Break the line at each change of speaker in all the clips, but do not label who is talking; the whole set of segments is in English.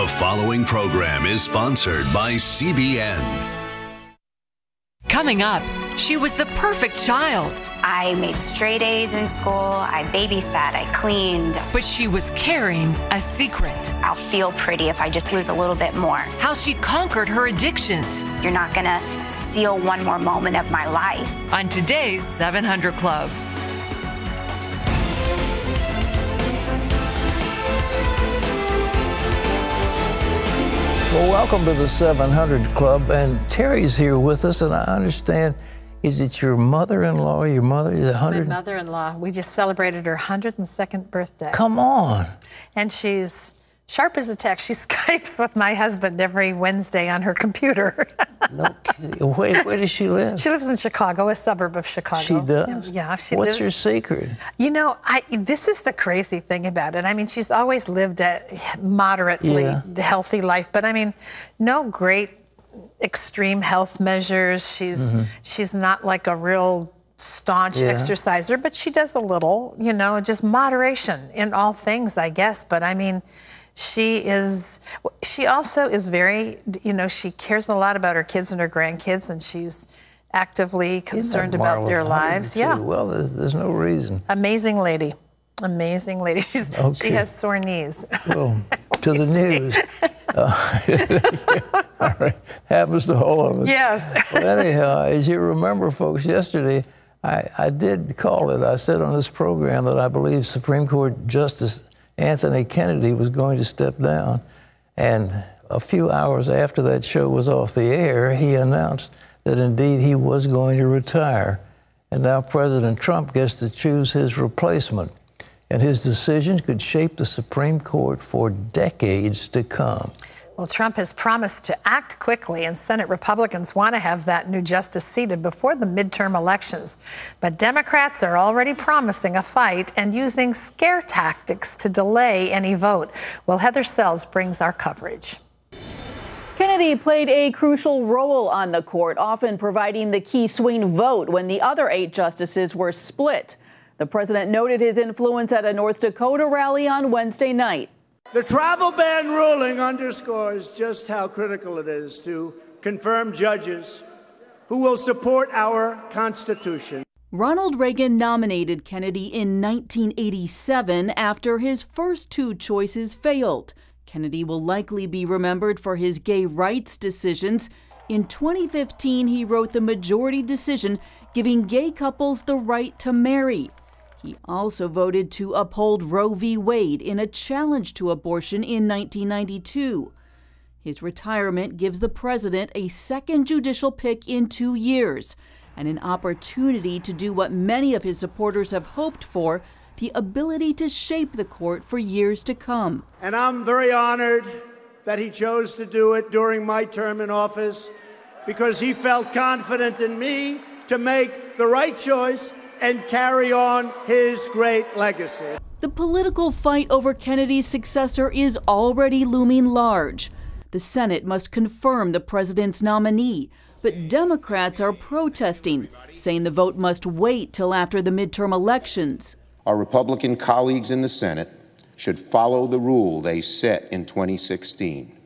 The following program is sponsored by CBN.
Coming up, she was the perfect child.
I made straight A's in school, I babysat, I cleaned.
But she was carrying a secret.
I'll feel pretty if I just lose a little bit more.
How she conquered her addictions.
You're not gonna steal one more moment of my life.
On today's 700 Club.
Well, welcome to the 700 Club, and Terry's here with us, and I understand, is it your mother-in-law, your mother? Is it 100?
My mother-in-law. We just celebrated her 102nd birthday.
Come on.
And she's sharp as a tack. She Skypes with my husband every Wednesday on her computer.
No kidding. Where does she live?
She lives in Chicago, a suburb of Chicago.
She does?
Yeah, she
What's
lives.
your secret?
You know, this is the crazy thing about it. I mean, she's always lived a moderately healthy life, but I mean, no great extreme health measures. She's not like a real staunch exerciser, but she does a little, you know, just moderation in all things, I guess. But I mean, she also is very, you know, she cares a lot about her kids and her grandkids, and she's actively concerned about their lives. Yeah.
Well, there's no reason.
Amazing lady. Amazing lady. She has sore knees.
Well, to the news. All right. Happens to all of us.
Yes.
Well, anyhow, as you remember, folks, yesterday, I did call it. I said on this program that I believe Supreme Court Justice Anthony Kennedy was going to step down. And a few hours after that show was off the air, he announced that indeed he was going to retire. And now President Trump gets to choose his replacement. And his decision could shape the Supreme Court for decades to come.
Well, Trump has promised to act quickly, and Senate Republicans want to have that new justice seated before the midterm elections. But Democrats are already promising a fight and using scare tactics to delay any vote. Well, Heather Sells brings our coverage.
Kennedy played a crucial role on the court, often providing the key swing vote when the other 8 justices were split. The president noted his influence at a North Dakota rally on Wednesday night.
The travel ban ruling underscores just how critical it is to confirm judges who will support our Constitution.
Ronald Reagan nominated Kennedy in 1987 after his first 2 choices failed. Kennedy will likely be remembered for his gay rights decisions. In 2015, he wrote the majority decision giving gay couples the right to marry. He also voted to uphold Roe v. Wade in a challenge to abortion in 1992. His retirement gives the president a second judicial pick in 2 years and an opportunity to do what many of his supporters have hoped for, the ability to shape the court for years to come.
And I'm very honored that he chose to do it during my term in office because he felt confident in me to make the right choice and carry on his great legacy.
The political fight over Kennedy's successor is already looming large. The Senate must confirm the president's nominee, but Democrats are protesting, saying the vote must wait till after the midterm elections.
Our Republican colleagues in the Senate should follow the rule they set in 2016,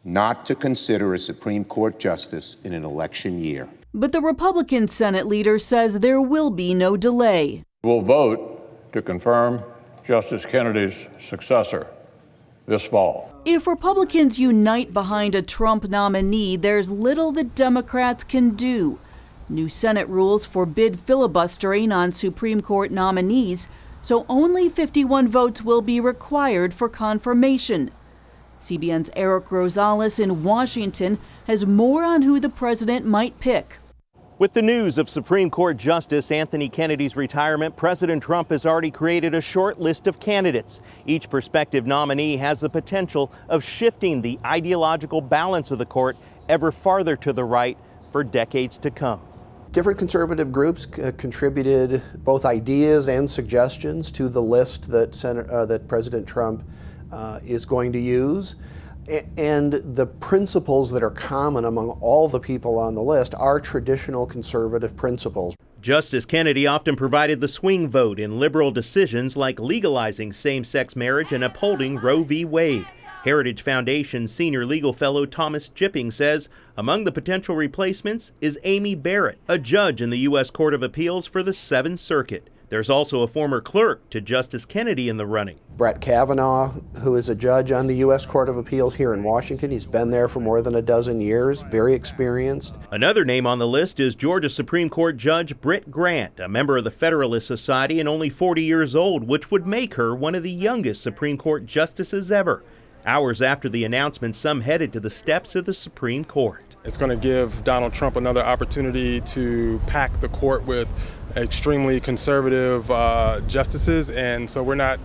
not to consider a Supreme Court justice in an election year.
But the Republican Senate leader says there will be no delay.
We'll vote to confirm Justice Kennedy's successor this fall.
If Republicans unite behind a Trump nominee, there's little that Democrats can do. New Senate rules forbid filibustering on Supreme Court nominees, so only 51 votes will be required for confirmation. CBN's Eric Rosales in Washington has more on who the president might pick.
With the news of Supreme Court Justice Anthony Kennedy's retirement, President Trump has already created a short list of candidates. Each prospective nominee has the potential of shifting the ideological balance of the court ever farther to the right for decades to come.
Different conservative groups contributed both ideas and suggestions to the list that President Trump is going to use. And the principles that are common among all the people on the list are traditional conservative principles.
Justice Kennedy often provided the swing vote in liberal decisions like legalizing same-sex marriage and upholding Roe v. Wade. Heritage Foundation senior legal fellow Thomas Jipping says among the potential replacements is Amy Barrett, a judge in the U.S. Court of Appeals for the 7th Circuit. There's also a former clerk to Justice Kennedy in the running.
Brett Kavanaugh, who is a judge on the U.S. Court of Appeals here in Washington. He's been there for more than a dozen years, very experienced.
Another name on the list is Georgia Supreme Court Judge Britt Grant, a member of the Federalist Society and only 40 years old, which would make her one of the youngest Supreme Court justices ever. Hours after the announcement, some headed to the steps of the Supreme Court.
It's going to give Donald Trump another opportunity to pack the court with extremely conservative justices, and so we're out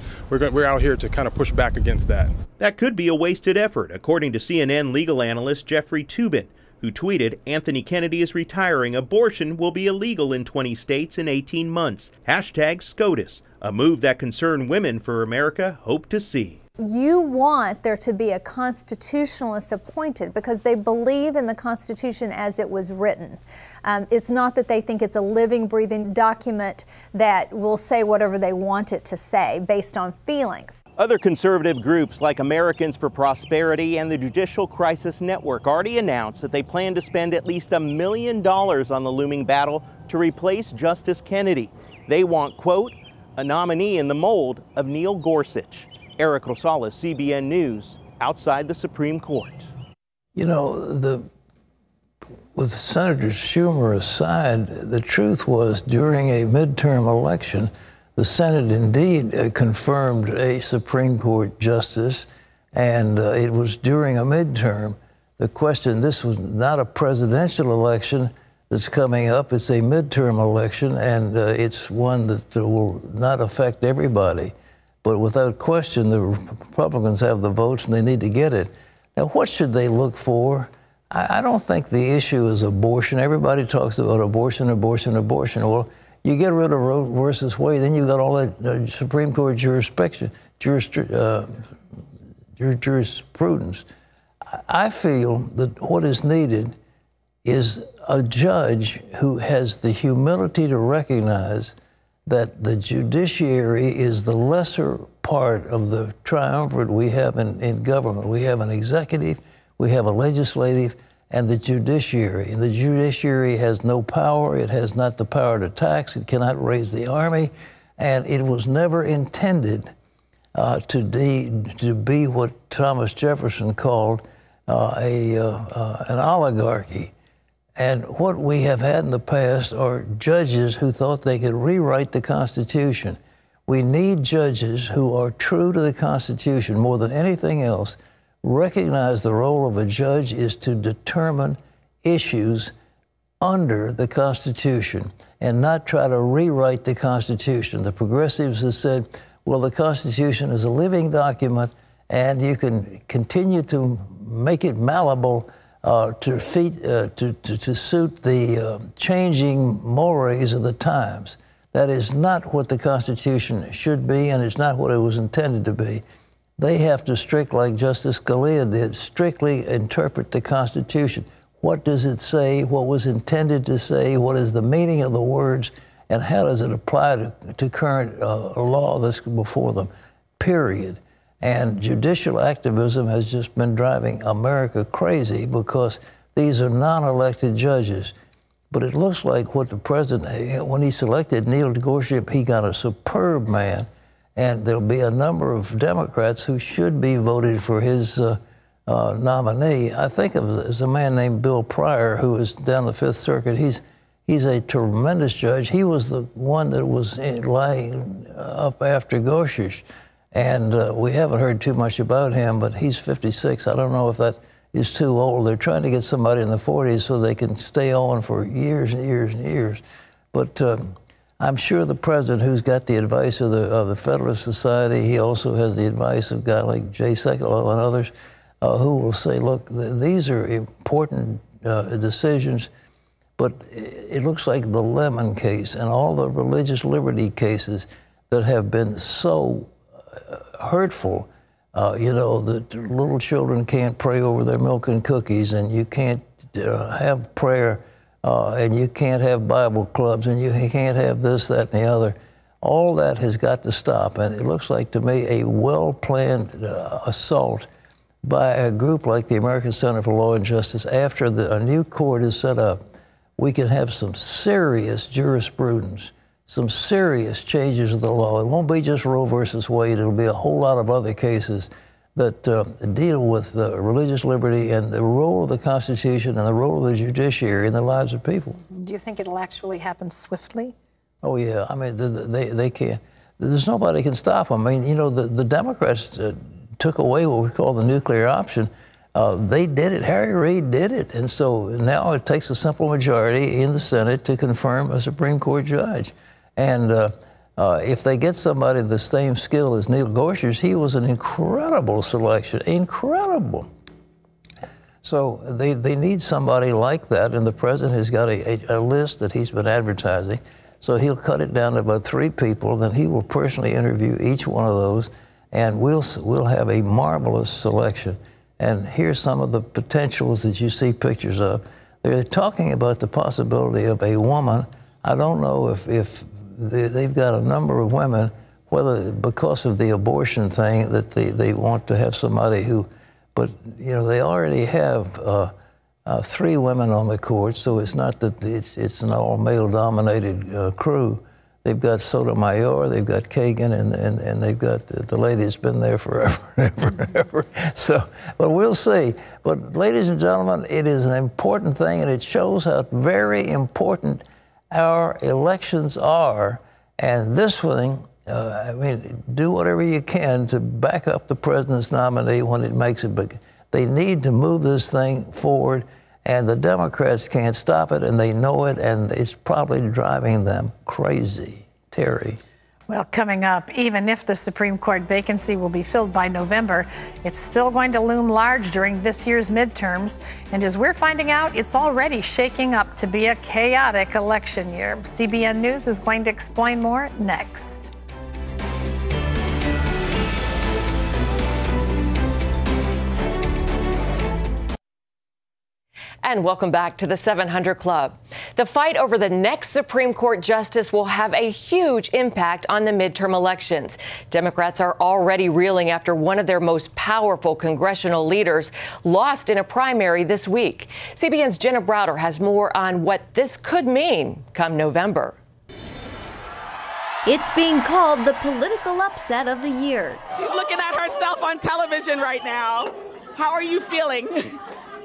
here to kind of push back against that.
That could be a wasted effort, according to CNN legal analyst Jeffrey Toobin, who tweeted, "Anthony Kennedy is retiring. Abortion will be illegal in 20 states in 18 months. Hashtag SCOTUS, a move that concerned Women for America hope to see."
You want there to be a constitutionalist appointed because they believe in the Constitution as it was written. It's not that they think it's a living, breathing document that will say whatever they want it to say based on feelings.
Other conservative groups like Americans for Prosperity and the Judicial Crisis Network already announced that they plan to spend at least $1 million on the looming battle to replace Justice Kennedy. They want, quote, a nominee in the mold of Neil Gorsuch. Eric Rosales, CBN News, outside the Supreme Court.
You know, with Senator Schumer aside, the truth was during a midterm election, the Senate indeed confirmed a Supreme Court justice, and it was during a midterm. The question, this was not a presidential election that's coming up, it's a midterm election, and it's one that will not affect everybody. But without question, the Republicans have the votes and they need to get it. Now, what should they look for? I don't think the issue is abortion. Everybody talks about abortion, abortion, abortion. Well, you get rid of Roe versus Wade, then you got all that Supreme Court jurisprudence. I feel that what is needed is a judge who has the humility to recognize that the judiciary is the lesser part of the triumvirate we have in government. We have an executive, we have a legislative, and the judiciary. And the judiciary has no power. It has not the power to tax. It cannot raise the army. And it was never intended to be what Thomas Jefferson called an oligarchy. And what we have had in the past are judges who thought they could rewrite the Constitution. We need judges who are true to the Constitution more than anything else. Recognize the role of a judge is to determine issues under the Constitution and not try to rewrite the Constitution. The progressives have said, well, the Constitution is a living document and you can continue to make it malleable to suit the changing mores of the times. That is not what the Constitution should be, and it's not what it was intended to be. They have to like Justice Scalia did, strictly interpret the Constitution. What does it say? What was intended to say? What is the meaning of the words? And how does it apply to current law that's before them? Period. And judicial activism has just been driving America crazy because these are non-elected judges. But it looks like what the president, when he selected Neil Gorsuch, he got a superb man. And there'll be a number of Democrats who should be voted for his nominee. I think of it as a man named Bill Pryor, who is down the Fifth Circuit. He's a tremendous judge. He was the one that was lying up after Gorsuch. And we haven't heard too much about him, but he's 56. I don't know if that is too old. They're trying to get somebody in the 40s so they can stay on for years and years and years. But I'm sure the president, who's got the advice of the Federalist Society, he also has the advice of a guy like Jay Sekulow and others, who will say, look, these are important decisions, but it looks like the Lemon case and all the religious liberty cases that have been so hurtful. You know, that little children can't pray over their milk and cookies, and you can't have prayer, and you can't have Bible clubs, and you can't have this, that, and the other. All that has got to stop, and it looks like to me a well-planned assault by a group like the American Center for Law and Justice, after a new court is set up, we can have some serious jurisprudence, some serious changes of the law. It won't be just Roe versus Wade. It'll be a whole lot of other cases that deal with religious liberty and the role of the Constitution and the role of the judiciary in the lives of people.
Do you think it'll actually happen swiftly?
Oh, yeah. I mean, they can't. There's nobody can stop them. I mean, you know, the Democrats took away what we call the nuclear option. They did it. Harry Reid did it. And so now it takes a simple majority in the Senate to confirm a Supreme Court judge. And if they get somebody of the same skill as Neil Gorsuch, he was an incredible selection, incredible. So they need somebody like that, and the president has got a list that he's been advertising. So he'll cut it down to about 3 people, then he will personally interview each one of those, and we'll have a marvelous selection. And here's some of the potentials that you see pictures of. They're talking about the possibility of a woman. I don't know if they've got a number of women, whether because of the abortion thing that they want to have somebody who, but you know, they already have 3 women on the court, so it's not that it's an all male-dominated crew. They've got Sotomayor, they've got Kagan, and they've got the lady that's been there forever and ever and ever. So, but we'll see. But ladies and gentlemen, it is an important thing, and it shows how very important our elections are. And this thing, I mean, do whatever you can to back up the president's nominee when it makes it. But they need to move this thing forward, and the Democrats can't stop it, and they know it, and it's probably driving them crazy. Terry.
Well, coming up, even if the Supreme Court vacancy will be filled by November, it's still going to loom large during this year's midterms. And as we're finding out, it's already shaking up to be a chaotic election year. CBN News is going to explain more next.
And welcome back to the 700 Club. The fight over the next Supreme Court justice will have a huge impact on the midterm elections. Democrats are already reeling after one of their most powerful congressional leaders lost in a primary this week. CBN's Jenna Browder has more on what this could mean come November.
It's being called the political upset of the year.
She's looking at herself on television right now. How are you feeling?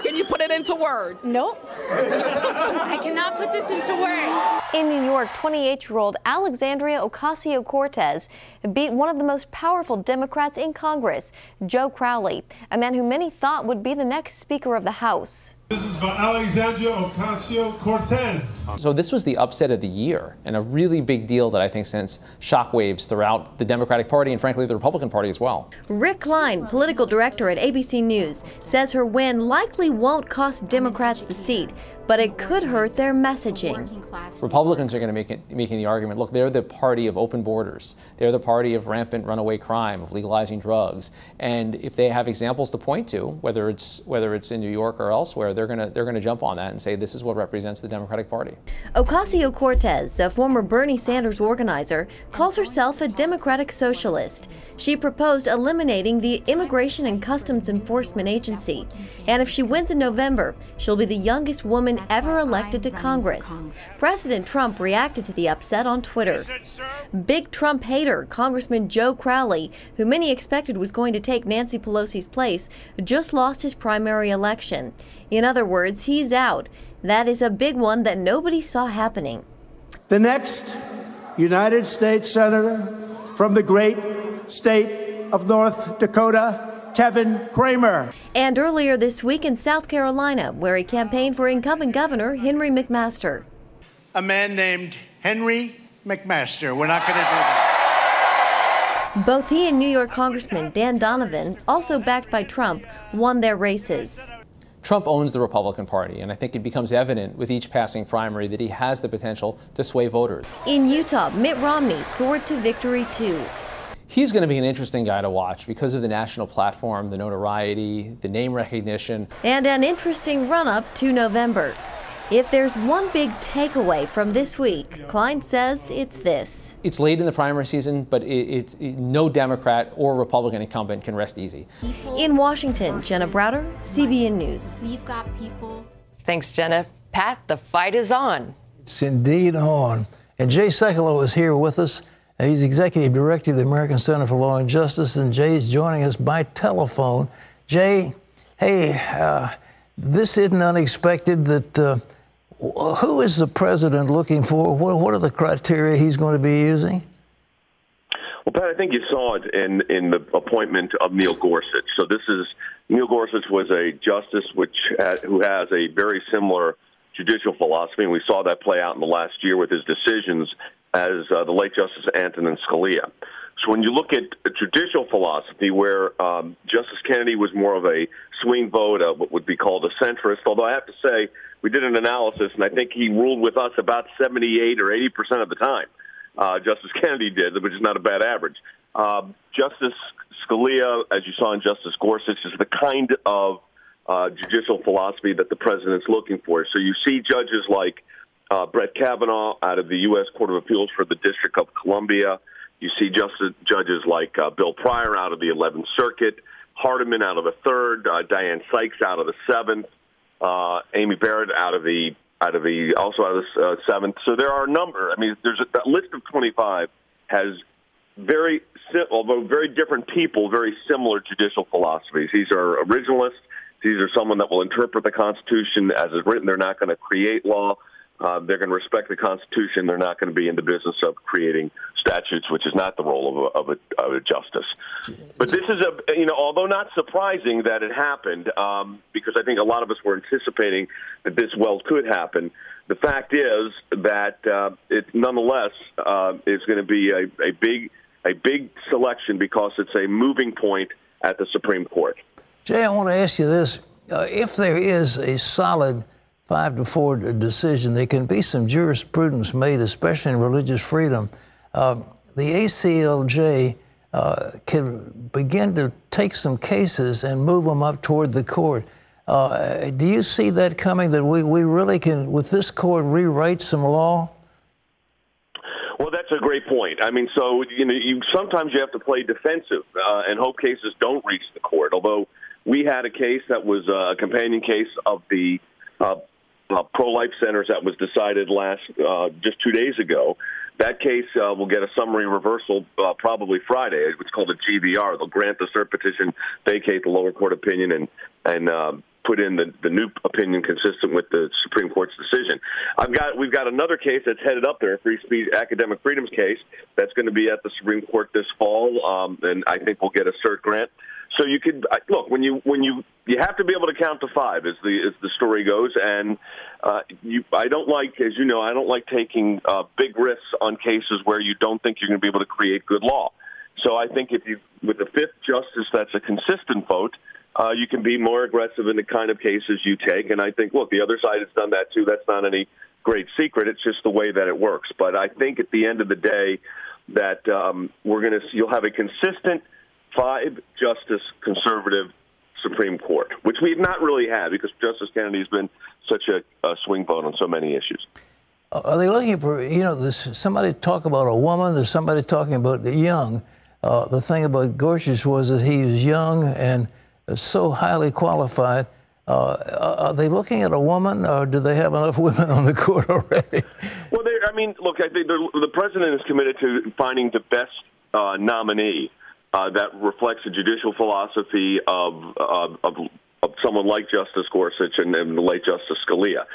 Can you put it into words?
Nope. I cannot put this into words. In New York, 28-year-old Alexandria Ocasio-Cortez beat one of the most powerful Democrats in Congress, Joe Crowley, a man who many thought would be the next Speaker of the House.
This is for Alexandria Ocasio-Cortez.
So this was the upset of the year, and a really big deal that I think sends shockwaves throughout the Democratic Party and frankly the Republican Party as well.
Rick Klein, political director at ABC News, says her win likely won't cost Democrats the seat, but it could hurt their messaging.
Republicans are going to making the argument, look, they're the party of open borders. They're the party of rampant runaway crime, of legalizing drugs. And if they have examples to point to, whether it's in New York or elsewhere, they're going to jump on that and say this is what represents the Democratic Party.
Ocasio-Cortez, a former Bernie Sanders organizer, calls herself a Democratic socialist. She proposed eliminating the Immigration and Customs Enforcement Agency. And if she wins in November, she'll be the youngest woman ever elected to Congress. President Trump reacted to the upset on Twitter. Big Trump hater Congressman Joe Crowley, who many expected was going to take Nancy Pelosi's place, just lost his primary election. In other words, he's out. That is a big one that nobody saw happening.
The next United States Senator from the great state of North Dakota, Kevin Cramer.
And earlier this week in South Carolina, where he campaigned for incumbent Governor Henry McMaster.
A man named Henry McMaster. We're not going to do that.
Both he and New York Congressman Dan Donovan, also backed by Trump, won their races.
Trump owns the Republican Party, and I think it becomes evident with each passing primary that he has the potential to sway voters.
In Utah, Mitt Romney soared to victory too.
He's going to be an interesting guy to watch because of the national platform, the notoriety, the name recognition.
And an interesting run-up to November. If there's one big takeaway from this week, Klein says it's this.
It's late in the primary season, but no Democrat or Republican incumbent can rest easy.
In Washington, Jenna Browder, CBN News.
We've got people. Thanks, Jenna. Pat, the fight is on.
It's indeed on. And Jay Sekulow is here with us. He's Executive Director of the American Center for Law and Justice, and Jay's joining us by telephone. Jay, hey, this isn't unexpected that who is the president looking for? What are the criteria he's going to be using?
Well, Pat, I think you saw it in the appointment of Neil Gorsuch. So Neil Gorsuch was a justice who has a very similar judicial philosophy, and we saw that play out in the last year with his decisions as the late Justice Antonin Scalia. So when you look at a judicial philosophy where Justice Kennedy was more of a swing vote, what would be called a centrist, although I have to say we did an analysis, and I think he ruled with us about 78 or 80% of the time. Justice Kennedy did, which is not a bad average. Justice Scalia, as you saw in Justice Gorsuch, is the kind of judicial philosophy that the president's looking for. So you see judges like Brett Kavanaugh out of the U.S. Court of Appeals for the District of Columbia. You see judges like Bill Pryor out of the 11th Circuit, Hardiman out of the 3rd, Diane Sykes out of the 7th, Amy Barrett out of the 7th. So there are a number. I mean, there's that list of 25 has although very different people, very similar judicial philosophies. These are originalists. These are someone that will interpret the Constitution as it's written. They're not going to create law. They're going to respect the Constitution. They're not going to be in the business of creating statutes, which is not the role of a justice. But this is although not surprising that it happened, because I think a lot of us were anticipating that this well could happen. The fact is that it nonetheless is going to be a big selection because it's a moving point at the Supreme Court.
Jay, I want to ask you this. If there is a solid 5-4 decision, there can be some jurisprudence made, especially in religious freedom. The ACLJ can begin to take some cases and move them up toward the court. Do you see that coming, that we really can, with this court, rewrite some law?
Well, that's a great point. I mean, so, sometimes you have to play defensive and hope cases don't reach the court, although we had a case that was a companion case of the pro-life centers that was decided just 2 days ago. That case will get a summary reversal probably Friday. It's called a GVR. They'll grant the cert petition, vacate the lower court opinion, and put in the new opinion consistent with the Supreme Court's decision. We've got another case that's headed up there, a free speech academic freedoms case that's going to be at the Supreme Court this fall, and I think we'll get a cert grant. So you could look when you have to be able to count to 5, as the story goes, and I don't like, as you know, I don't like taking big risks on cases where you don't think you're going to be able to create good law. So I think with the 5th justice, that's a consistent vote. You can be more aggressive in the kind of cases you take, and I think, look, the other side has done that too. That's not any great secret. It's just the way that it works. But I think at the end of the day that you'll have a consistent 5-justice conservative Supreme Court, which we've not really had because Justice Kennedy has been such a swing vote on so many issues.
Are they looking for, there's somebody talk about a woman, there's somebody talking about the young. The thing about Gorsuch was that he was young and so highly qualified. Are they looking at a woman, or do they have enough women on the court already?
Well, look, I think the president is committed to finding the best nominee that reflects the judicial philosophy of someone like Justice Gorsuch and the late Justice Scalia.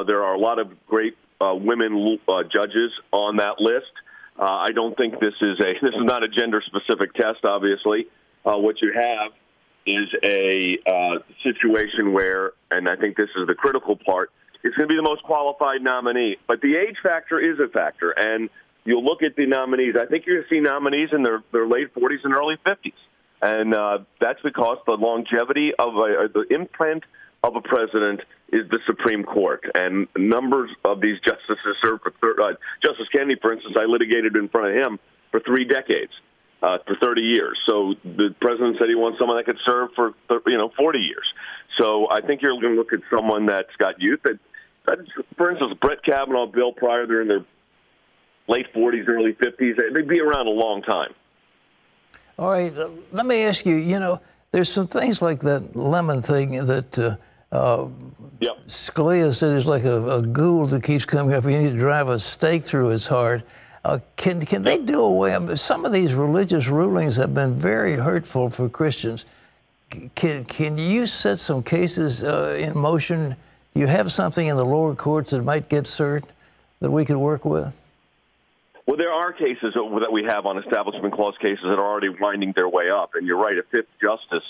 There are a lot of great women judges on that list. I don't think this is not a gender-specific test, obviously. What you have is a situation where, and I think this is the critical part, it's going to be the most qualified nominee. But the age factor is a factor, and you'll look at the nominees. I think you're going to see nominees in their late 40s and early 50s. And that's because the longevity of the imprint of a president is the Supreme Court. And numbers of these justices served for Justice Kennedy, for instance, I litigated in front of him for 3 decades. for 30 years. So the president said he wants someone that could serve for 40 years. So I think you're going to look at someone that's got youth. For instance, Brett Kavanaugh, Bill Pryor, they're in their late 40s, early 50s. They'd be around a long time.
All right, let me ask you, there's some things like that lemon thing that Scalia said is like a ghoul that keeps coming up. You need to drive a stake through its heart. Can they do away? Some of these religious rulings have been very hurtful for Christians. Can you set some cases in motion? Do you have something in the lower courts that might get cert that we could work with?
Well, there are cases that we have on Establishment Clause cases that are already winding their way up. And you're right, a fifth justice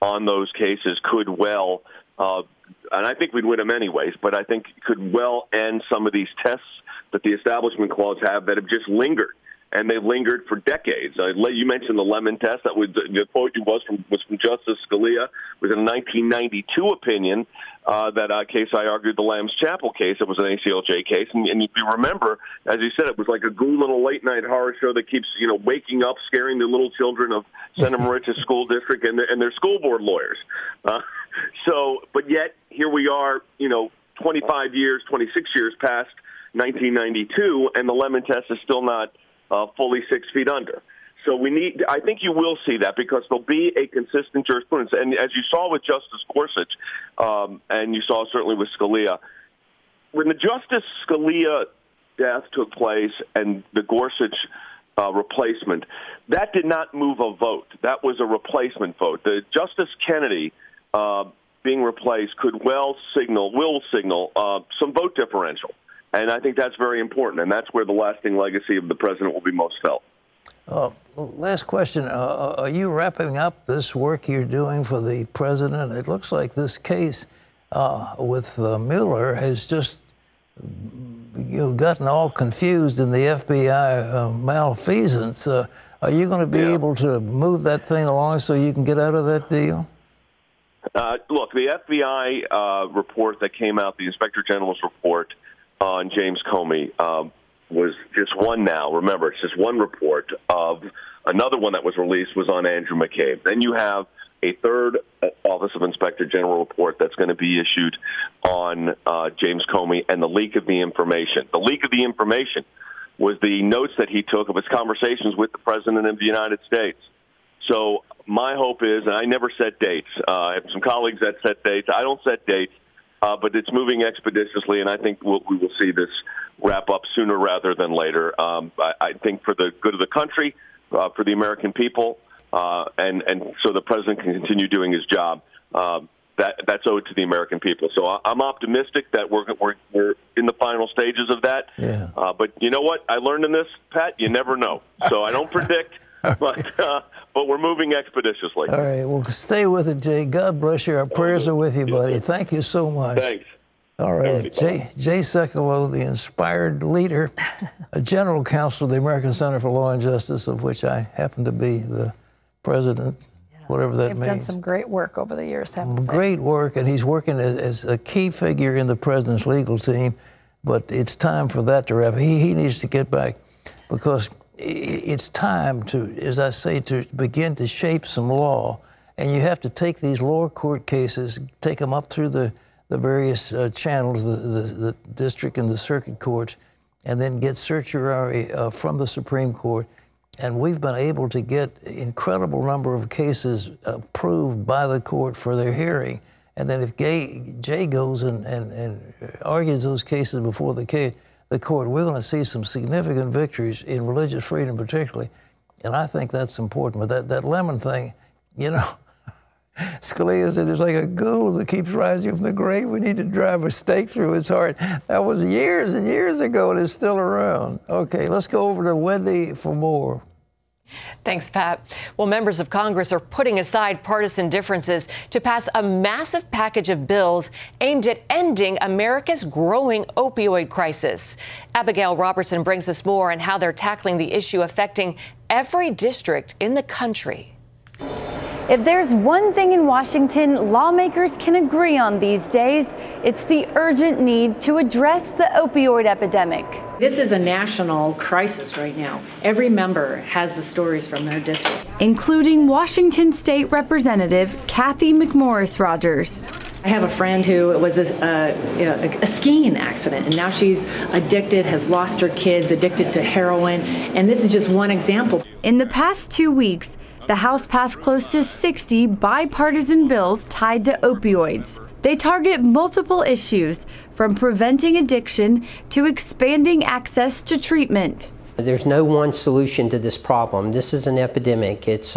on those cases could well, and I think we'd win them anyways, but I think could well end some of these tests that the Establishment Clause have that have just lingered. And they lingered for decades. You mentioned the lemon test. That was the quote was from Justice Scalia. It was a 1992 opinion that case I argued, the Lamb's Chapel case. It was an ACLJ case, and if you remember, as you said, it was like a ghoul in a late-night horror show that keeps waking up, scaring the little children of Santa Marita's school district and their school board lawyers. But yet here we are, 25 years, 26 years past 1992, and the lemon test is still not fully 6 feet under. So I think you will see that because there'll be a consistent jurisprudence. And as you saw with Justice Gorsuch, and you saw certainly with Scalia, when the Justice Scalia death took place and the Gorsuch replacement, that did not move a vote. That was a replacement vote. The Justice Kennedy being replaced will signal some vote differential. And I think that's very important, and that's where the lasting legacy of the president will be most felt.
Last question. Are you wrapping up this work you're doing for the president? It looks like this case with Mueller has just gotten all confused in the FBI malfeasance. Are you going to be able to move that thing along so you can get out of that deal?
Look, the FBI report that came out, the Inspector General's report on James Comey, was just one now. Remember, it's just one report of another one that was released was on Andrew McCabe. Then you have a third Office of Inspector General report that's going to be issued on James Comey and the leak of the information. The leak of the information was the notes that he took of his conversations with the President of the United States. So my hope is, and I never set dates. I have some colleagues that set dates. I don't set dates. But it's moving expeditiously, and I think we will see this wrap up sooner rather than later. I think for the good of the country, for the American people, and so the president can continue doing his job. That's owed to the American people. So I'm optimistic that we're in the final stages of that.
Yeah.
But you know what? I learned in this, Pat, you never know. So I don't predict. But we're moving expeditiously.
All right. Well, stay with it, Jay. God bless you. Our prayers are with you, buddy. Thank you so much.
Thanks.
All right. Jay Sekulow, the inspired leader, a general counsel of the American Center for Law and Justice, of which I happen to be the president, whatever that means.
They've done some great work over the years, haven't they?
Great work, and he's working as a key figure in the president's legal team. But it's time for that to wrap up. He needs to get back because it's time to, as I say, to begin to shape some law. And you have to take these lower court cases, take them up through the various channels, the district and the circuit courts, and then get certiorari from the Supreme Court. And we've been able to get an incredible number of cases approved by the court for their hearing. And then if Jay goes and argues those cases before the court, we're going to see some significant victories in religious freedom particularly. And I think that's important. But that lemon thing, Scalia said it's like a ghoul that keeps rising from the grave. We need to drive a stake through its heart. That was years and years ago, and it's still around. Okay, let's go over to Wendy for more.
Thanks, Pat. Well, members of Congress are putting aside partisan differences to pass a massive package of bills aimed at ending America's growing opioid crisis. Abigail Robertson brings us more on how they're tackling the issue affecting every district in the country.
If there's one thing in Washington lawmakers can agree on these days, it's the urgent need to address the opioid epidemic.
This is a national crisis right now. Every member has the stories from their district,
including Washington State Representative Kathy McMorris Rogers.
I have a friend who was a skiing accident, and now she's addicted, has lost her kids, addicted to heroin, and this is just one example.
In the past 2 weeks, the House passed close to 60 bipartisan bills tied to opioids. They target multiple issues, from preventing addiction to expanding access to treatment.
There's no one solution to this problem. This is an epidemic. It's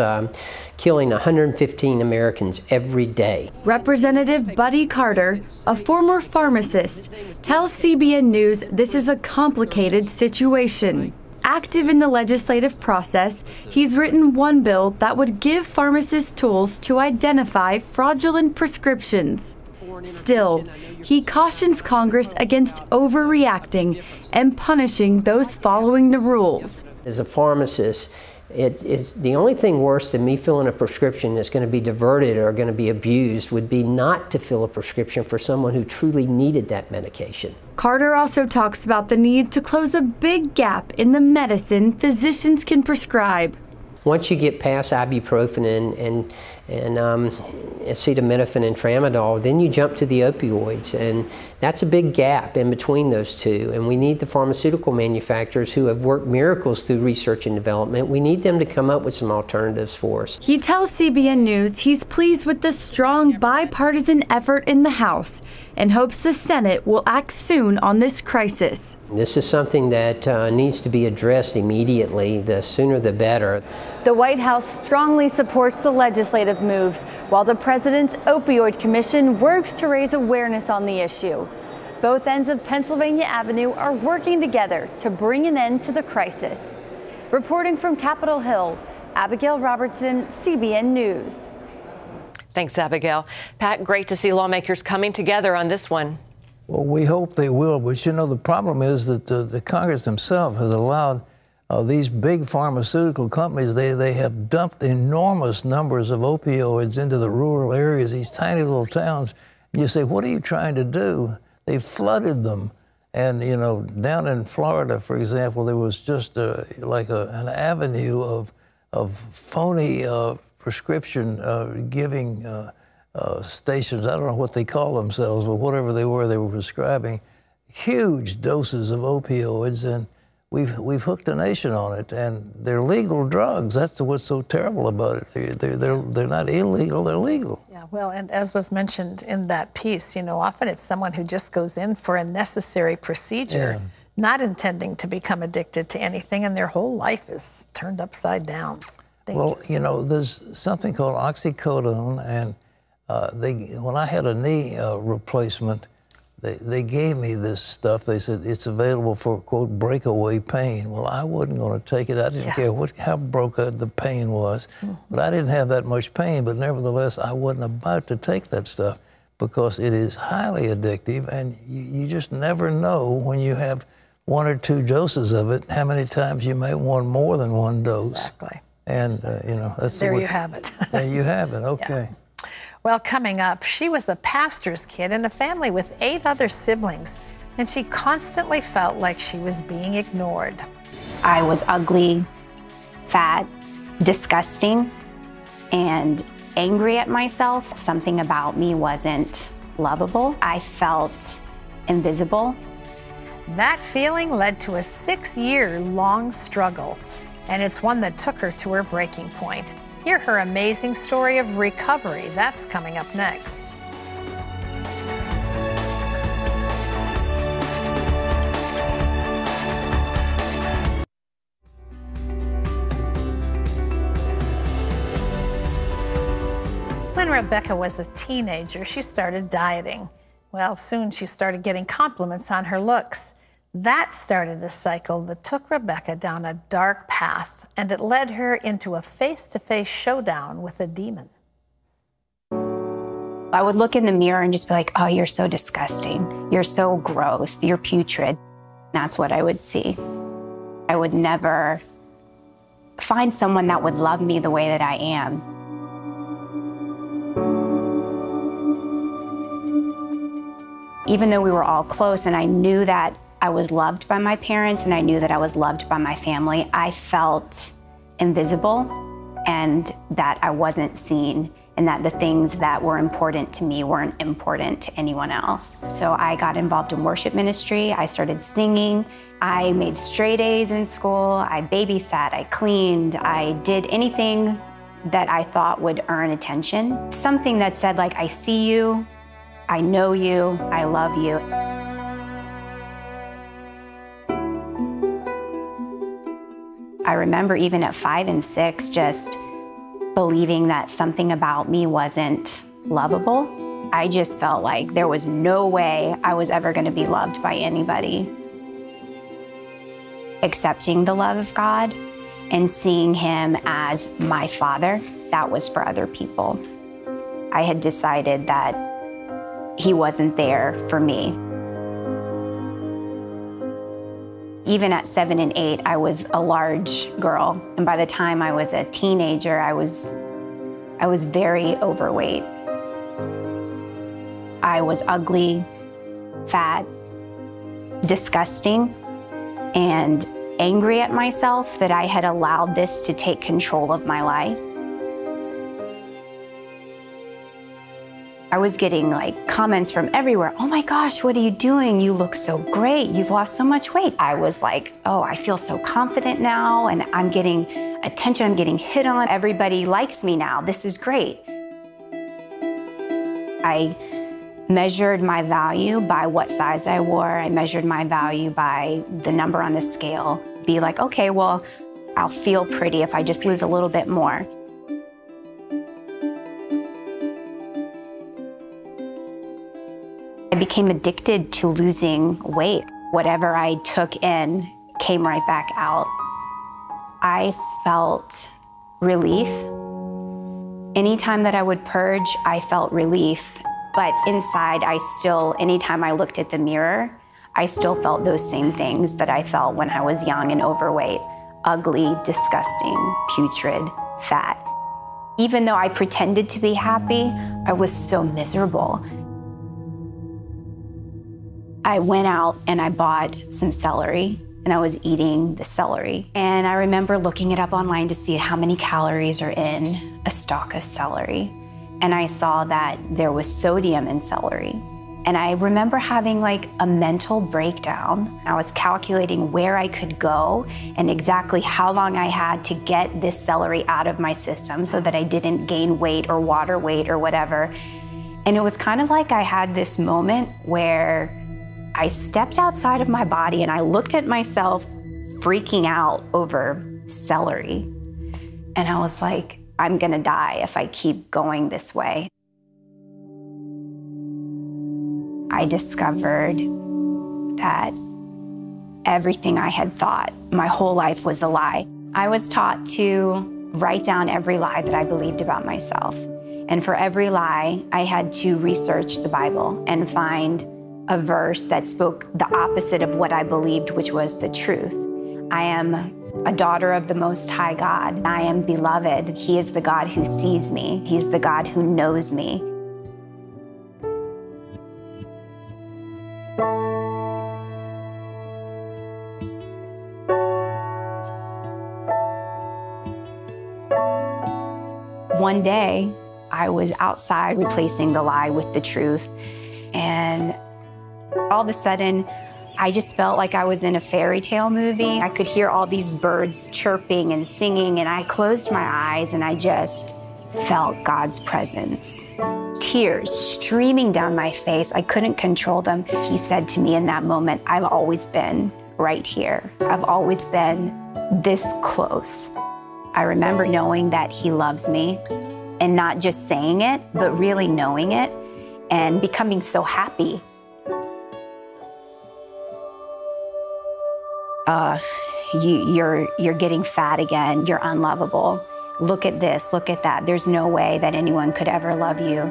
killing 115 Americans every day.
Representative Buddy Carter, a former pharmacist, tells CBN News this is a complicated situation. Active in the legislative process, he's written one bill that would give pharmacists tools to identify fraudulent prescriptions. Still, he cautions Congress against overreacting and punishing those following the rules.
As a pharmacist, it's the only thing worse than me filling a prescription that's going to be diverted or going to be abused would be not to fill a prescription for someone who truly needed that medication.
Carter also talks about the need to close a big gap in the medicine physicians can prescribe.
Once you get past ibuprofen and acetaminophen and tramadol, then you jump to the opioids, and that's a big gap in between those two. And we need the pharmaceutical manufacturers who have worked miracles through research and development. We need them to come up with some alternatives for us.
He tells CBN News he's pleased with the strong bipartisan effort in the House and hopes the Senate will act soon on this crisis.
This is something that needs to be addressed immediately. The sooner the better.
The White House strongly supports the legislative moves, while the President's Opioid Commission works to raise awareness on the issue. Both ends of Pennsylvania Avenue are working together to bring an end to the crisis. Reporting from Capitol Hill, Abigail Robertson, CBN News.
Thanks, Abigail. Pat, great to see lawmakers coming together on this one.
Well, we hope they will, but you know, the problem is that the Congress themselves has allowed these big pharmaceutical companies, they have dumped enormous numbers of opioids into the rural areas, these tiny little towns. And you say, what are you trying to do? They flooded them. And, you know, down in Florida, for example, there was just an avenue of phony prescription giving stations. I don't know what they call themselves, but whatever they were prescribing huge doses of opioids, and we've hooked the nation on it. And they're legal drugs. That's what's so terrible about it. They're not illegal, they're legal.
Yeah, well, and as was mentioned in that piece, you know, often it's someone who just goes in for a necessary procedure, not intending to become addicted to anything, and their whole life is turned upside down. Dangerous.
Well, you know, there's something called oxycodone, and when I had a knee replacement, they gave me this stuff. They said it's available for, quote, breakaway pain. Well, I wasn't going to take it. I didn't care how broken the pain was. But I didn't have that much pain. But nevertheless, I wasn't about to take that stuff because it is highly addictive. And you just never know when you have 1 or 2 doses of it, how many times you may want more than 1 dose.
Exactly.
And, you know, that's
there you have it.
There you have it. Okay.
Yeah. Well, coming up, she was a pastor's kid in a family with 8 other siblings, and she constantly felt like she was being ignored.
I was ugly, fat, disgusting, and angry at myself. Something about me wasn't lovable. I felt invisible.
That feeling led to a 6-year-long struggle, and it's one that took her to her breaking point. Hear her amazing story of recovery. That's coming up next. When Rebecca was a teenager, she started dieting. Well, soon she started getting compliments on her looks. That started a cycle that took Rebecca down a dark path, and it led her into a face-to-face showdown with a demon.
I would look in the mirror and just be like, oh, you're so disgusting. You're so gross. You're putrid. That's what I would see. I would never find someone that would love me the way that I am. Even though we were all close and I knew that I was loved by my parents and I knew that I was loved by my family, I felt invisible and that I wasn't seen and that the things that were important to me weren't important to anyone else. So I got involved in worship ministry. I started singing. I made straight A's in school. I babysat, I cleaned, I did anything that I thought would earn attention. Something that said like, I see you, I know you, I love you. I remember even at 5 and 6, just believing that something about me wasn't lovable. I just felt like there was no way I was ever going to be loved by anybody. Accepting the love of God and seeing him as my father, that was for other people. I had decided that he wasn't there for me. Even at 7 and 8, I was a large girl. And by the time I was a teenager, I was very overweight. I was ugly, fat, disgusting, and angry at myself that I had allowed this to take control of my life. I was getting like comments from everywhere. Oh my gosh, what are you doing? You look so great. You've lost so much weight. I was like, oh, I feel so confident now and I'm getting attention. I'm getting hit on. Everybody likes me now. This is great. I measured my value by what size I wore. I measured my value by the number on the scale. Be like, okay, well, I'll feel pretty if I just lose a little bit more. I became addicted to losing weight. Whatever I took in came right back out. I felt relief. Anytime that I would purge, I felt relief. But inside, anytime I looked at the mirror, I still felt those same things that I felt when I was young and overweight. Ugly, disgusting, putrid, fat. Even though I pretended to be happy, I was so miserable. I went out and I bought some celery and I was eating the celery. And I remember looking it up online to see how many calories are in a stalk of celery. And I saw that there was sodium in celery. And I remember having like a mental breakdown. I was calculating where I could go and exactly how long I had to get this celery out of my system so that I didn't gain weight or water weight or whatever. And it was kind of like I had this moment where I stepped outside of my body and I looked at myself freaking out over celery. And I was like, I'm gonna die if I keep going this way. I discovered that everything I had thought my whole life was a lie. I was taught to write down every lie that I believed about myself. And for every lie, I had to research the Bible and find a verse that spoke the opposite of what I believed, which was the truth. I am a daughter of the Most High God. I am beloved. He is the God who sees me. He's the God who knows me. One day, I was outside replacing the lie with the truth, and all of a sudden, I just felt like I was in a fairy tale movie. I could hear all these birds chirping and singing, and I closed my eyes and I just felt God's presence. Tears streaming down my face. I couldn't control them. He said to me in that moment, I've always been right here. I've always been this close. I remember knowing that he loves me and not just saying it, but really knowing it and becoming so happy. You're getting fat again. You're unlovable. Look at this, look at that. There's no way that anyone could ever love you.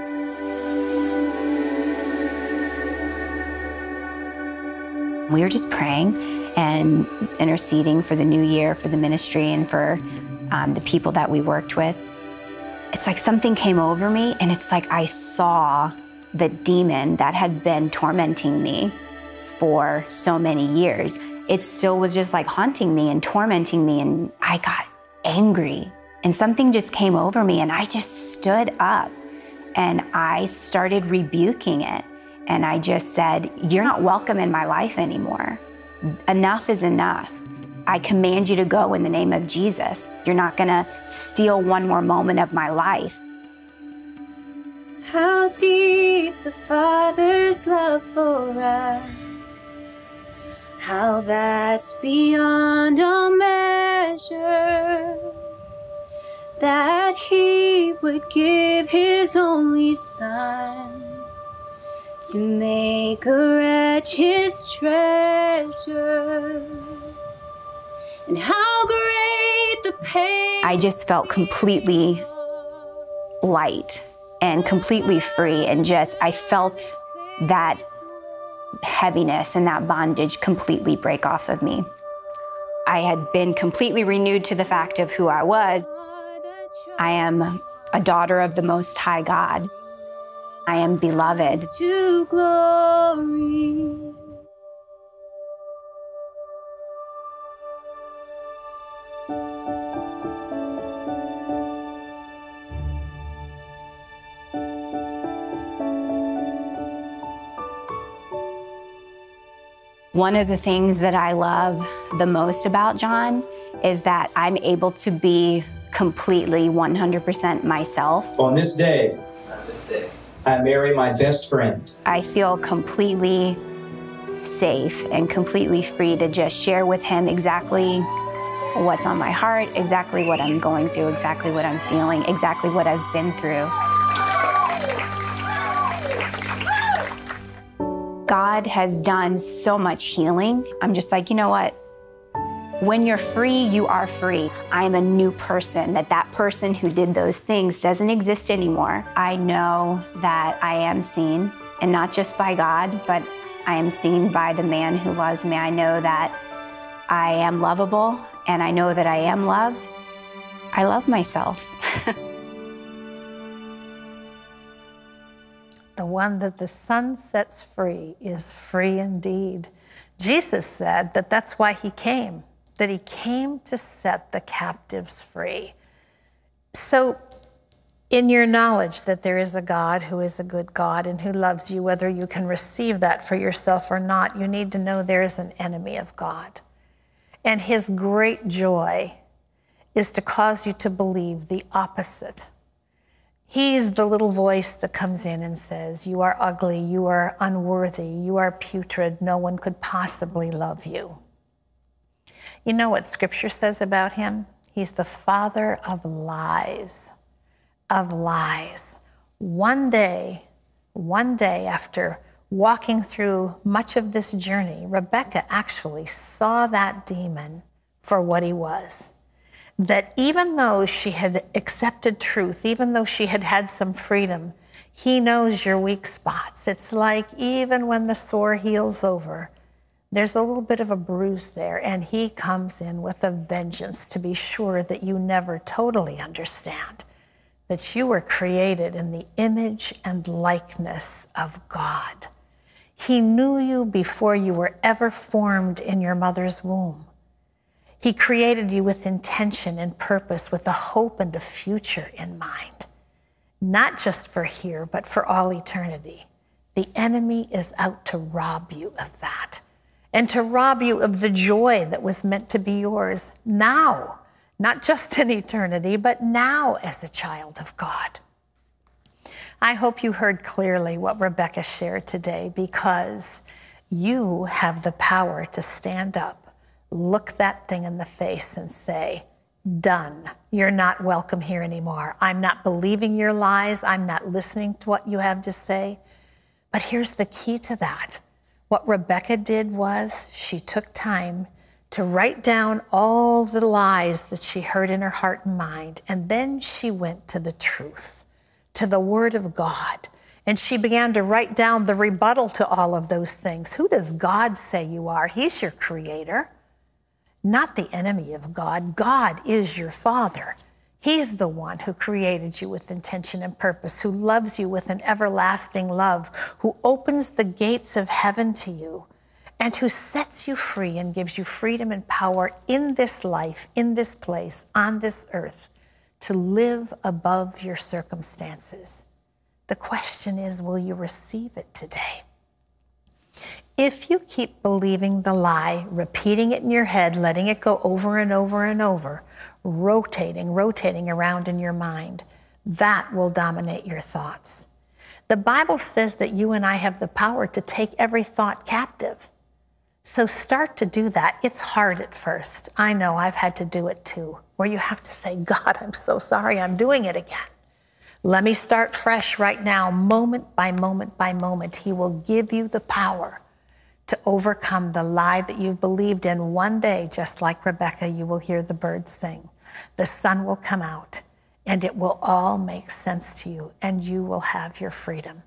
We were just praying and interceding for the new year, for the ministry, and for the people that we worked with. It's like something came over me, and it's like I saw the demon that had been tormenting me for so many years, it still was just like haunting me and tormenting me, and I got angry and something just came over me and I just stood up and I started rebuking it. And I just said, "You're not welcome in my life anymore. Enough is enough. I command you to go in the name of Jesus. You're not gonna steal one more moment of my life."
How deep the Father's love for us, how vast beyond all measure, that He would give His only Son to make a wretch His treasure. And how great the pain.
I just felt completely light and completely free, and I felt that heaviness and that bondage completely break off of me. I had been completely renewed to the fact of who I was. I am a daughter of the Most High God. I am beloved.
To glory.
One of the things that I love the most about John is that I'm able to be completely 100% myself.
On this day, I marry my best friend.
I feel completely safe and completely free to just share with him exactly what's on my heart, exactly what I'm going through, exactly what I'm feeling, exactly what I've been through. God has done so much healing. I'm just like, you know what? When you're free, you are free. I'm a new person, that person who did those things doesn't exist anymore. I know that I am seen, and not just by God, but I am seen by the man who loves me. I know that I am lovable, and I know that I am loved. I love myself.
The one that the Son sets free is free indeed. Jesus said that that's why He came, that He came to set the captives free. So in your knowledge that there is a God who is a good God and who loves you, whether you can receive that for yourself or not, you need to know there is an enemy of God. And his great joy is to cause you to believe the opposite. He's the little voice that comes in and says, "You are ugly, you are unworthy, you are putrid, no one could possibly love you." You know what Scripture says about him? He's the father of lies, of lies. One day after walking through much of this journey, Rebecca actually saw that demon for what he was. That even though she had accepted truth, even though she had had some freedom, he knows your weak spots. It's like even when the sore heals over, there's a little bit of a bruise there, and he comes in with a vengeance to be sure that you never totally understand that you were created in the image and likeness of God. He knew you before you were ever formed in your mother's womb. He created you with intention and purpose, with a hope and a future in mind, not just for here, but for all eternity. The enemy is out to rob you of that, and to rob you of the joy that was meant to be yours now, not just in eternity, but now as a child of God. I hope you heard clearly what Rebecca shared today, because you have the power to stand up, look that thing in the face and say, "Done. You're not welcome here anymore. I'm not believing your lies. I'm not listening to what you have to say." But here's the key to that. What Rebecca did was she took time to write down all the lies that she heard in her heart and mind, and then she went to the truth, to the Word of God, and she began to write down the rebuttal to all of those things. Who does God say you are? He's your creator, not the enemy of God. God is your Father. He's the one who created you with intention and purpose, who loves you with an everlasting love, who opens the gates of heaven to you, and who sets you free and gives you freedom and power in this life, in this place, on this earth, to live above your circumstances. The question is, will you receive it today? If you keep believing the lie, repeating it in your head, letting it go over and over and over, rotating around in your mind, that will dominate your thoughts. The Bible says that you and I have the power to take every thought captive. So start to do that. It's hard at first. I know, I've had to do it too, where you have to say, God, I'm so sorry, I'm doing it again. Let me start fresh right now, moment by moment by moment. He will give you the power to overcome the lie that you've believed in. One day, just like Rebecca, you will hear the birds sing. The sun will come out, and it will all make sense to you, and you will have your freedom.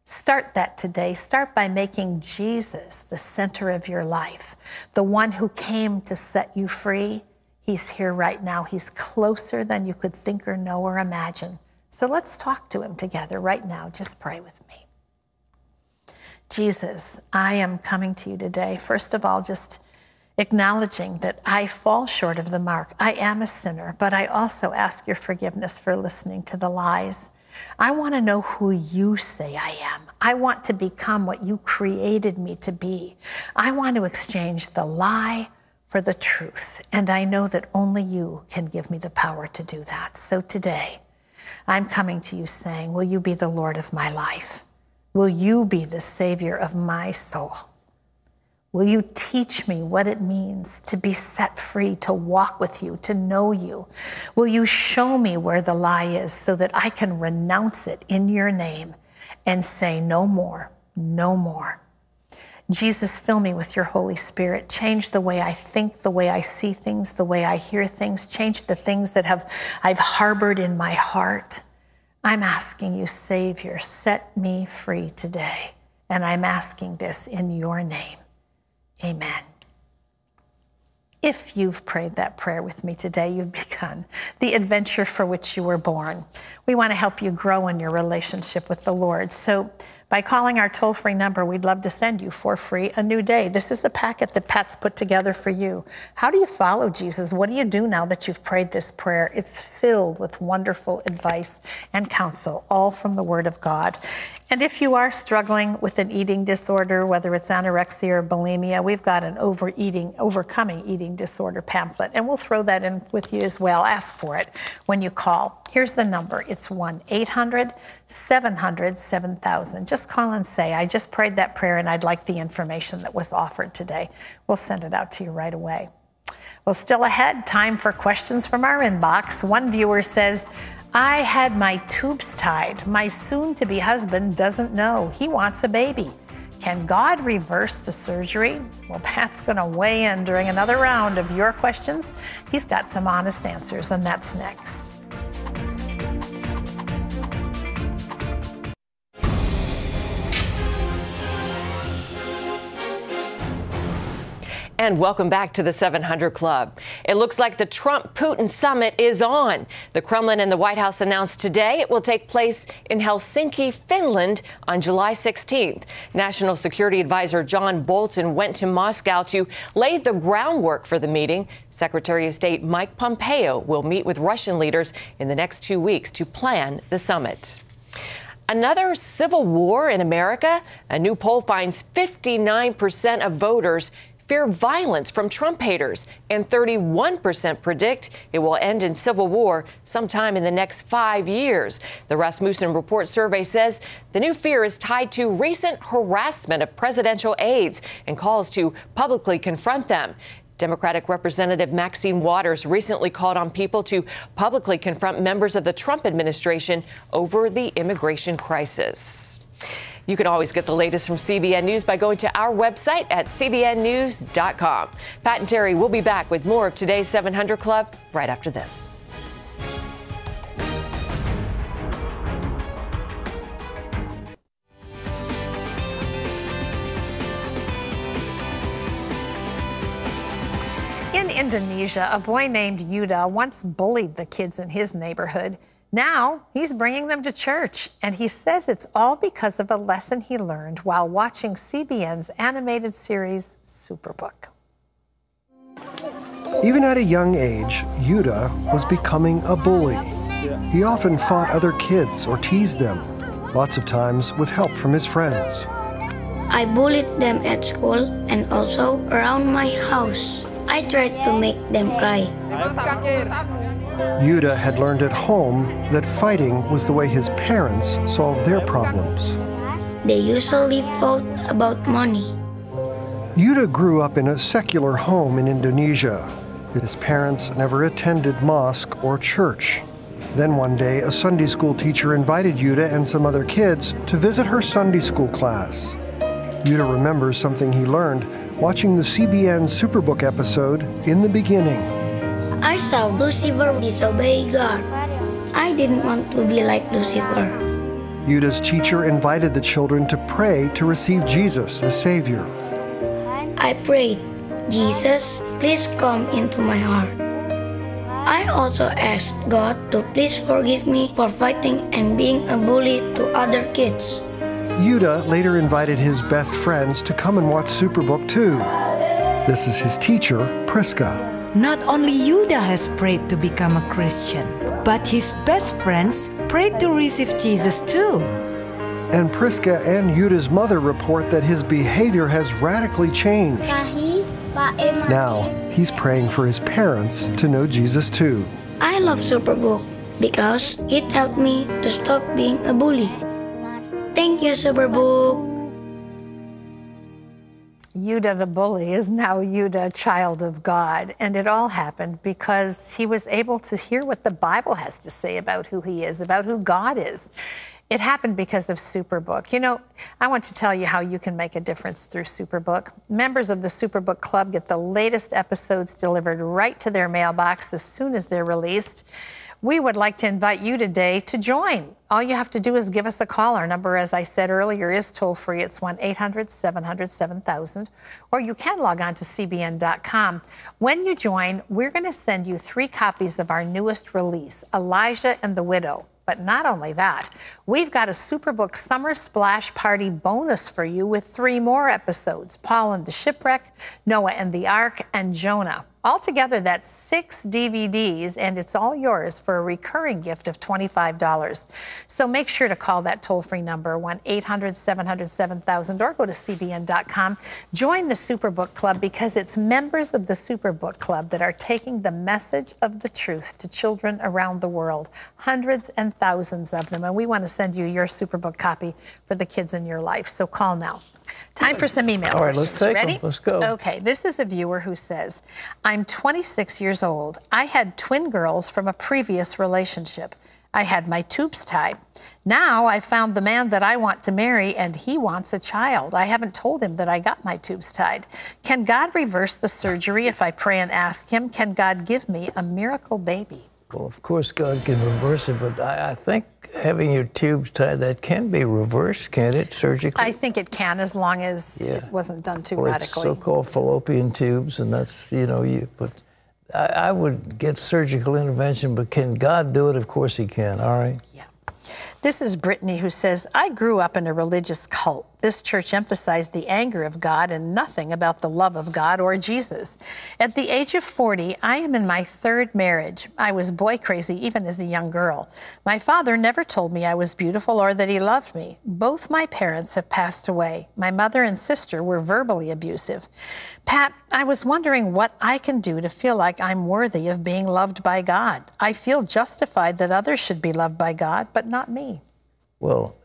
Start that today. Start by making Jesus the center of your life, the one who came to set you free. He's here right now. He's closer than you could think or know or imagine. So let's talk to him together right now. Just pray with me. Jesus, I am coming to you today, first of all, just acknowledging that I fall short of the mark. I am a sinner, but I also ask your forgiveness for listening to the lies. I want to know who you say I am. I want to become what you created me to be. I want to exchange the lie for the truth, and I know that only you can give me the power to do that. So today, I'm coming to you saying, will you be the Lord of my life? Will you be the Savior of my soul? Will you teach me what it means to be set free, to walk with you, to know you? Will you show me where the lie is so that I can renounce it in your name and say no more, no more? Jesus, fill me with your Holy Spirit. Change the way I think, the way I see things, the way I hear things. Change the things that I've harbored in my heart. I'm asking you, Savior, set me free today. And I'm asking this in your name. Amen. If you've prayed that prayer with me today, you've begun the adventure for which you were born. We want to help you grow in your relationship with the Lord. So by calling our toll-free number, we'd love to send you for free a new day. This is a packet that Pat's put together for you. How do you follow Jesus? What do you do now that you've prayed this prayer? It's filled with wonderful advice and counsel, all from the Word of God. And if you are struggling with an eating disorder, whether it's anorexia or bulimia, we've got an overcoming eating disorder pamphlet, and we'll throw that in with you as well. Ask for it when you call. Here's the number. It's 1-800-700-7000. Just call and say, I just prayed that prayer and I'd like the information that was offered today. We'll send it out to you right away. Well, still ahead, time for questions from our inbox. One viewer says, I had my tubes tied. My soon-to-be husband doesn't know. He wants a baby. Can God reverse the surgery? Well, Pat's going to weigh in during another round of your questions. He's got some honest answers, and that's next.
And welcome back to the 700 Club. It looks like the Trump-Putin summit is on. The Kremlin and the White House announced today it will take place in Helsinki, Finland on July 16th. National Security Advisor John Bolton went to Moscow to lay the groundwork for the meeting. Secretary of State Mike Pompeo will meet with Russian leaders in the next 2 weeks to plan the summit. Another civil war in America? A new poll finds 59% of voters fear violence from Trump haters, and 31% predict it will end in civil war sometime in the next 5 years. The Rasmussen Report survey says the new fear is tied to recent harassment of presidential aides and calls to publicly confront them. Democratic Representative Maxine Waters recently called on people to publicly confront members of the Trump administration over the immigration crisis. You can always get the latest from CBN News by going to our website at cbnnews.com. Pat and Terry will be back with more of today's 700 Club right after this.
In Indonesia, a boy named Yuda once bullied the kids in his neighborhood. Now he's bringing them to church, and he says it's all because of a lesson he learned while watching CBN's animated series, Superbook.
Even at a young age, Yuda was becoming a bully. He often fought other kids or teased them, lots of times with help from his friends.
I bullied them at school and also around my house. I tried to make them cry.
Yuda had learned at home that fighting was the way his parents solved their problems.
They usually fought about money.
Yuda grew up in a secular home in Indonesia. His parents never attended mosque or church. Then one day, a Sunday school teacher invited Yuda and some other kids to visit her Sunday school class. Yuda remembers something he learned watching the CBN Superbook episode, In the Beginning.
I saw Lucifer disobey God. I didn't want to be like Lucifer.
Yuda's teacher invited the children to pray to receive Jesus as Savior.
I prayed, Jesus, please come into my heart. I also asked God to please forgive me for fighting and being a bully to other kids.
Yuda later invited his best friends to come and watch Superbook too. This is his teacher, Priska.
Not only Yuda has prayed to become a Christian, but his best friends prayed to receive Jesus too.
And Priska and Yuda's mother report that his behavior has radically changed. Now, he's praying for his parents to know Jesus too.
I love Superbook because it helped me to stop being a bully. Thank you, Superbook.
Yuda the bully is now Yuda, child of God. And it all happened because he was able to hear what the Bible has to say about who he is, about who God is. It happened because of Superbook. You know, I want to tell you how you can make a difference through Superbook. Members of the Superbook Club get the latest episodes delivered right to their mailbox as soon as they're released. We would like to invite you today to join. All you have to do is give us a call. Our number, as I said earlier, is toll-free. It's 1-800-700-7000. Or you can log on to cbn.com. When you join, we're going to send you 3 copies of our newest release, Elijah and the Widow. But not only that, we've got a Superbook Summer Splash Party bonus for you with 3 more episodes, Paul and the Shipwreck, Noah and the Ark, and Jonah. Altogether, that's 6 DVDs, and it's all yours for a recurring gift of $25. So make sure to call that toll-free number, 1-800-700-7000, or go to cbn.com. Join the Superbook Club because it's members of the Superbook Club that are taking the message of the truth to children around the world, hundreds and thousands of them. And we want to send you your Superbook copy for the kids in your life. So call now. Time for some email
All right,
questions.
let's take
Ready?
them. Let's go.
Okay, this is a viewer who says, I'm 26 years old. I had twin girls from a previous relationship. I had my tubes tied. Now I found the man that I want to marry, and he wants a child. I haven't told him that I got my tubes tied. Can God reverse the surgery if I pray and ask him? Can God give me a miracle baby?
Well, of course, God can reverse it, but I think having your tubes tied, that can be reversed, can't it, surgically?
I think it can, as long as it wasn't done too radically.
It's so-called fallopian tubes, and that's, but I would get surgical intervention, but can God do it? Of course he can, all right?
Yeah. This is Brittany, who says, I grew up in a religious cult. This church emphasized the anger of God and nothing about the love of God or Jesus. At the age of 40, I am in my 3rd marriage. I was boy crazy even as a young girl. My father never told me I was beautiful or that he loved me. Both my parents have passed away. My mother and sister were verbally abusive. Pat, I was wondering what I can do to feel like I'm worthy of being loved by God. I feel justified that others should be loved by God, but not me.
Well,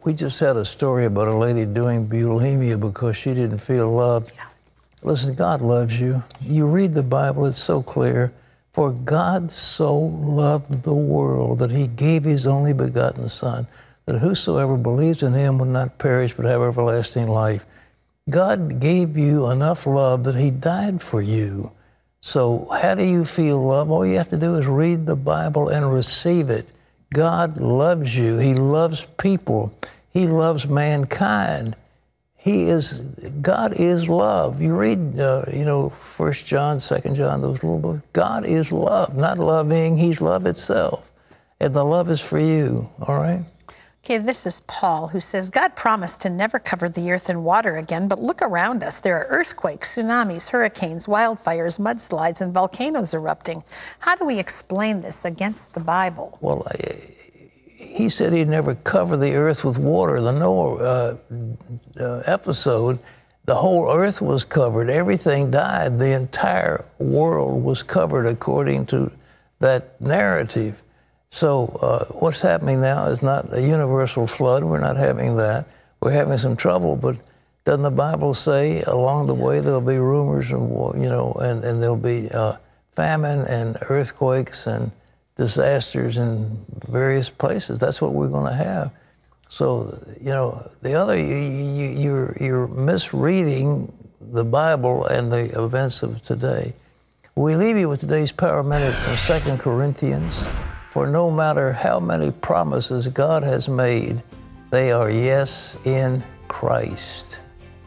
we just had a story about a lady doing bulimia because she didn't feel loved. Yeah. Listen, God loves you. You read the Bible, it's so clear. For God so loved the world that he gave his only begotten Son, that whosoever believes in him will not perish but have everlasting life. God gave you enough love that he died for you. So how do you feel love? All you have to do is read the Bible and receive it. God loves you. He loves people. He loves mankind. God is love. You read, you know, 1 John, 2 John, those little books. God is love, not loving. He's love itself. And the love is for you, all right?
Okay, this is Paul, who says, God promised to never cover the earth in water again, but look around us. There are earthquakes, tsunamis, hurricanes, wildfires, mudslides, and volcanoes erupting. How do we explain this against the Bible?
Well, he said he'd never cover the earth with water. The Noah episode, the whole earth was covered. Everything died. The entire world was covered according to that narrative. So what's happening now is not a universal flood. We're not having that. We're having some trouble, but doesn't the Bible say along the way there'll be rumors of, you know, and there'll be famine and earthquakes and disasters in various places? That's what we're going to have. So, you know, the other, you're misreading the Bible and the events of today. We leave you with today's Power Minute from 2 Corinthians. For no matter how many promises God has made, they are yes in Christ.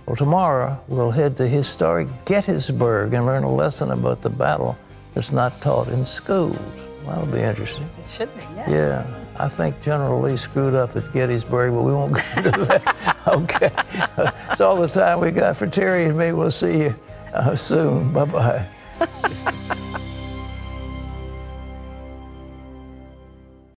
Well, tomorrow we'll head to historic Gettysburg and learn a lesson about the battle that's not taught in schools. That'll be interesting.
It should be, yes.
Yeah, I think General Lee screwed up at Gettysburg, but we won't get into that. Okay, that's all the time we got for Terry and me. We'll see you soon. Bye-bye.